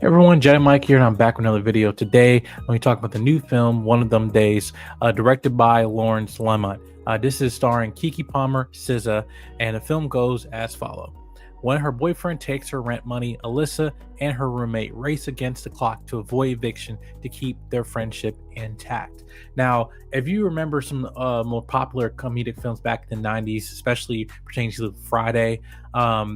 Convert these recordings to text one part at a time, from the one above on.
Hey everyone, Jedi Mike here, and I'm back with another video. Today, let me talk about the new film, One of Them Days, directed by Lamont. This is starring Keke Palmer, SZA, and the film goes as follows. When her boyfriend takes her rent money, Alyssa and her roommate race against the clock to avoid eviction to keep their friendship intact. Now, if you remember some more popular comedic films back in the 90s, especially pertaining to Friday,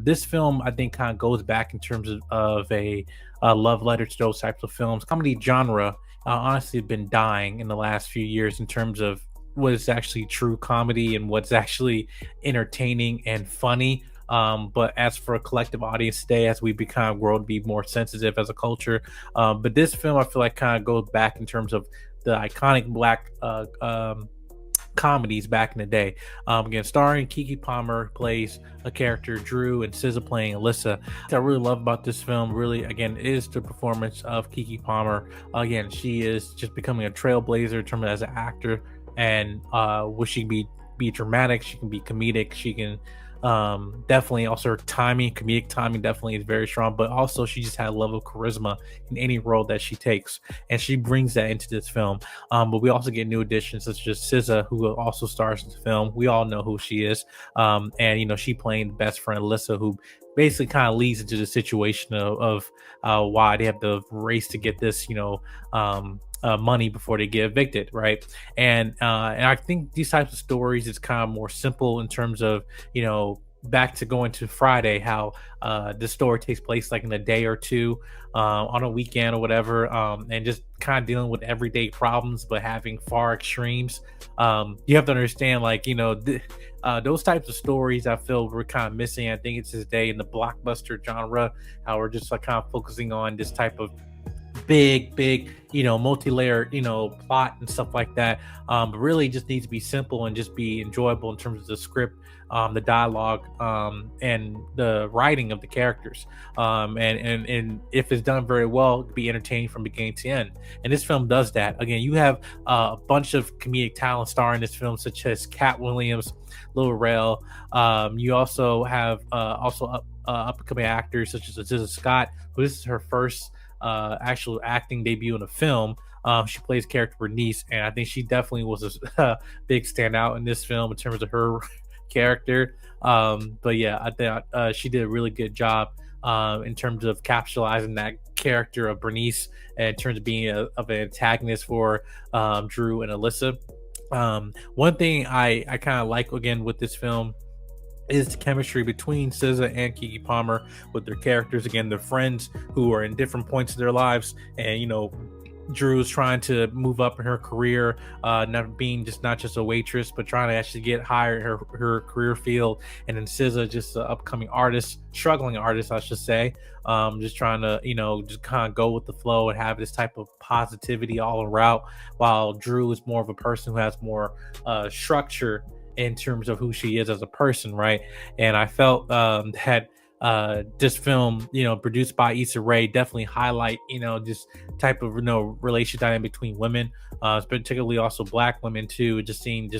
this film, I think, kind of goes back in terms of a love letter to those types of films. Comedy genre honestly has been dying in the last few years in terms of what is actually true comedy and what's actually entertaining and funny. But as for a collective audience today, as we become grow to be more sensitive as a culture, but this film I feel like kind of goes back in terms of the iconic black comedies back in the day. Again, starring Keke Palmer plays a character, Dreux, and SZA playing Alyssa. What I really love about this film, really, again, is the performance of Keke Palmer. Again, she is just becoming a trailblazer in terms of as an actor, and what she can be dramatic, she can be comedic, she can definitely also her comedic timing definitely is very strong, but also she just had a level of charisma in any role that she takes, and she brings that into this film. But we also get new additions such as SZA, who also stars in the film. We all know who she is, and she playing the best friend Alyssa, who basically kind of leads into the situation of why they have to race to get this money before they get evicted, right? And I think these types of stories is kind of more simple in terms of back to going to Friday, how the story takes place like in a day or two, on a weekend or whatever, and just kind of dealing with everyday problems but having far extremes. You have to understand, like, those types of stories I feel we're kind of missing. I think it's this day in the blockbuster genre, how we're just like kind of focusing on this type of big multi-layered plot and stuff like that, but really just needs to be simple and just be enjoyable in terms of the script, the dialogue, and the writing of the characters, and if it's done very well, it could be entertaining from beginning to end. And this film does that. Again, you have a bunch of comedic talent starring this film, such as Cat Williams, Lil Rel. You also have upcoming actors such as Aziza Scott, who this is her first actual acting debut in a film. She plays character Bernice, and I think she definitely was a big standout in this film in terms of her character. But yeah, I think she did a really good job in terms of capitalizing that character of Bernice, and in terms of being an antagonist for Dreux and Alyssa. One thing I kind of like again with this film is the chemistry between SZA and Keke Palmer with their characters. Again, they're friends who are in different points of their lives, and Dreux is trying to move up in her career, not just a waitress, but trying to actually get higher in her career field. And then SZA, just an upcoming artist, struggling artist, I should say, just trying to just kind of go with the flow and have this type of positivity all around, while Dreux is more of a person who has more structure in terms of who she is as a person, right? And I felt that this film, produced by Issa Rae, definitely highlight, this type of relationship dynamic between women, particularly also black women too. Just seeing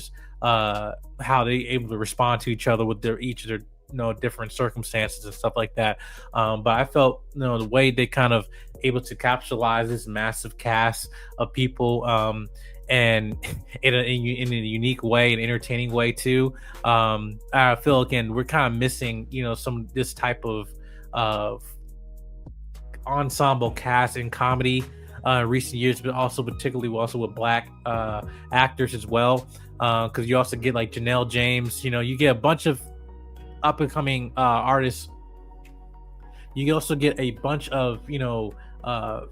how they able to respond to each other with each of their different circumstances and stuff like that. But I felt the way they kind of able to capitalize this massive cast of people, and in a unique way, an entertaining way too. I feel again we're kind of missing some this type of ensemble cast in comedy recent years, but also particularly also with black actors as well, because you also get like Janelle James. You get a bunch of up and coming artists. You also get a bunch of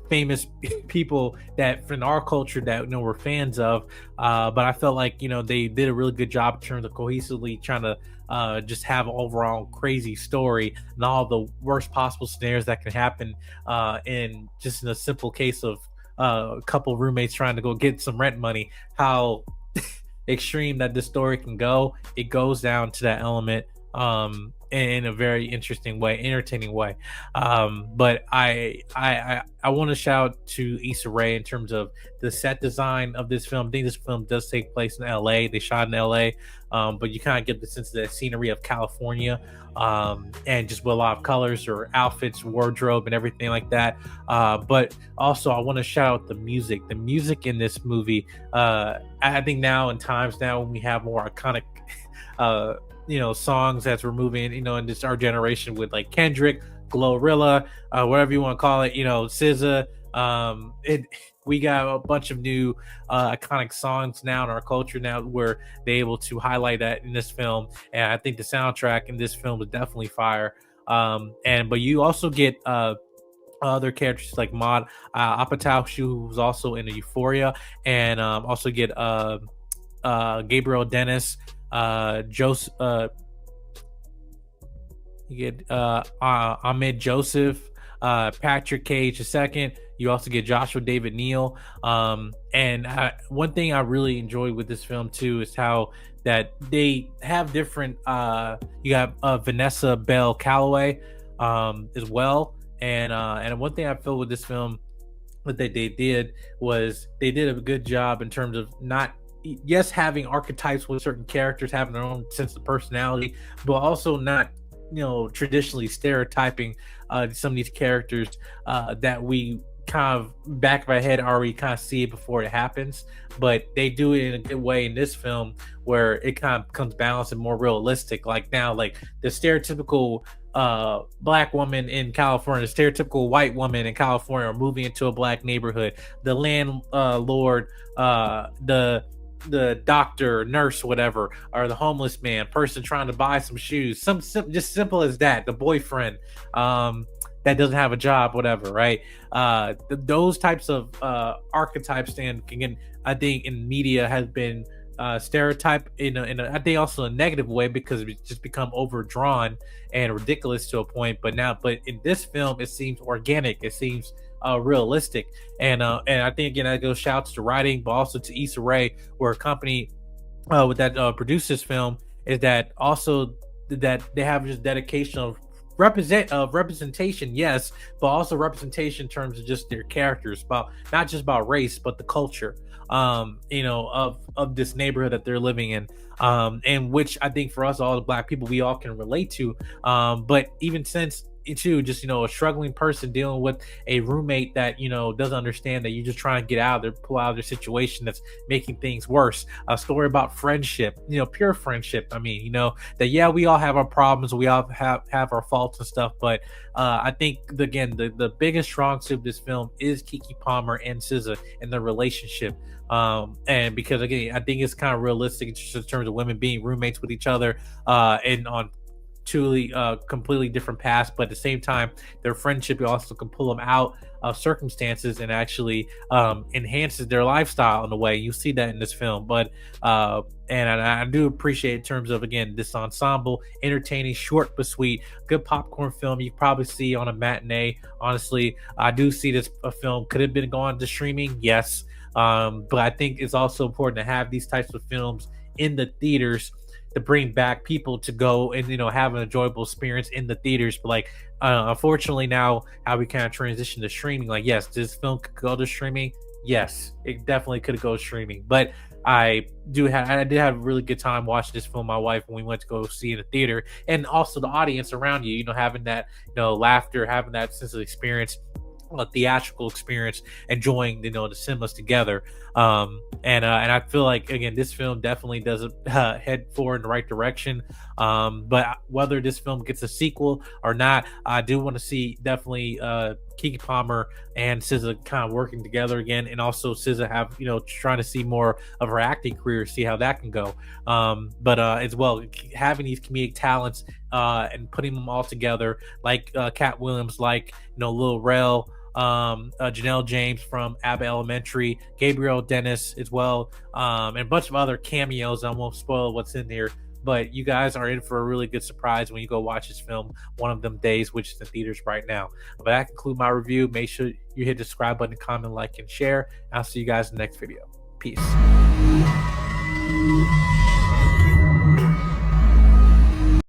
famous people that in our culture that we're fans of, but I felt like they did a really good job in terms of cohesively trying to just have an overall crazy story and all the worst possible scenarios that can happen in a simple case of a couple roommates trying to go get some rent money. How extreme that this story can go, it goes down to that element. in a very interesting way, entertaining way. But I want to shout out to Issa Rae in terms of the set design of this film. I think this film does take place in LA. They shot in LA, but you kind of get the sense of the scenery of California, and just with a lot of colors or outfits, wardrobe, and everything like that. But also, I want to shout out the music. The music in this movie, I think now in times now when we have more iconic uh songs as we're moving, in this our generation with like Kendrick, Glorilla, whatever you want to call it, SZA. It We got a bunch of new iconic songs now in our culture now where they're able to highlight that in this film, and I think the soundtrack in this film is definitely fire. And but you also get other characters like Maud Apatow, who's also in the Euphoria, and also get Gabriel Dennis, Joseph, you get Ahmed Joseph, Patrick Cage II. You also get Joshua David Neal. And one thing I really enjoy with this film too is how that they have different. You have Vanessa Bell Calloway as well, and one thing I feel with this film what they did was they did a good job in terms of not yes having archetypes with certain characters having their own sense of personality, but also not traditionally stereotyping some of these characters that we kind of back of our head already kind of see it before it happens, but they do it in a good way in this film where it kind of becomes balanced and more realistic. Like now, like the stereotypical black woman in California, the stereotypical white woman in California are moving into a black neighborhood, the landlord, the doctor, nurse, whatever, or the homeless man, person trying to buy some shoes, just simple as that, the boyfriend that doesn't have a job, whatever, right? Those types of archetypes, and again, I think in media has been stereotype I think also a negative way because it's just become overdrawn and ridiculous to a point. But in this film, it seems organic. It seems realistic, and I think again that goes shouts to writing, but also to Issa Rae, where a company with that produced this film is that also that they have just dedication of representation, yes, but also representation in terms of just their characters, about not just about race but the culture of this neighborhood that they're living in, and which I think for us all the black people we all can relate to, but even since too just a struggling person dealing with a roommate that doesn't understand that you're just trying to get out of there, pull out of their situation that's making things worse. A story about friendship, pure friendship. I mean, that yeah, we all have our problems, we all have our faults and stuff, but I think the biggest strong suit of this film is Keke Palmer and SZA and their relationship, and because again I think it's kind of realistic just in terms of women being roommates with each other, and on truly completely different paths, but at the same time their friendship also can pull them out of circumstances and actually enhances their lifestyle in a way. You see that in this film, but and I do appreciate in terms of again this ensemble, entertaining, short but sweet, good popcorn film you probably see on a matinee. Honestly, I do see this a film could have been gone to streaming, yes, but I think it's also important to have these types of films in the theaters to bring back people to go and have an enjoyable experience in the theaters. But like unfortunately now how we kind of transition to streaming, like yes, this film could go to streaming, yes, it definitely could go streaming, but I did have a really good time watching this film with my wife when we went to go see in the theater, and also the audience around you, having that laughter, having that sense of experience, a theatrical experience, enjoying the cinemas together, and I feel like again this film definitely does head forward in the right direction, but whether this film gets a sequel or not, I do want to see definitely Keke Palmer and SZA kind of working together again, and also SZA have trying to see more of her acting career, see how that can go, but as well having these comedic talents and putting them all together, like Cat Williams, like Lil Rel, Janelle James from Abbott Elementary, Gabriel Dennis as well, and a bunch of other cameos. I won't spoil what's in there, but you guys are in for a really good surprise when you go watch this film one of them days, which is in theaters right now. But that concludes my review. Make sure you hit the subscribe button, comment, like, and share. I'll see you guys in the next video. Peace.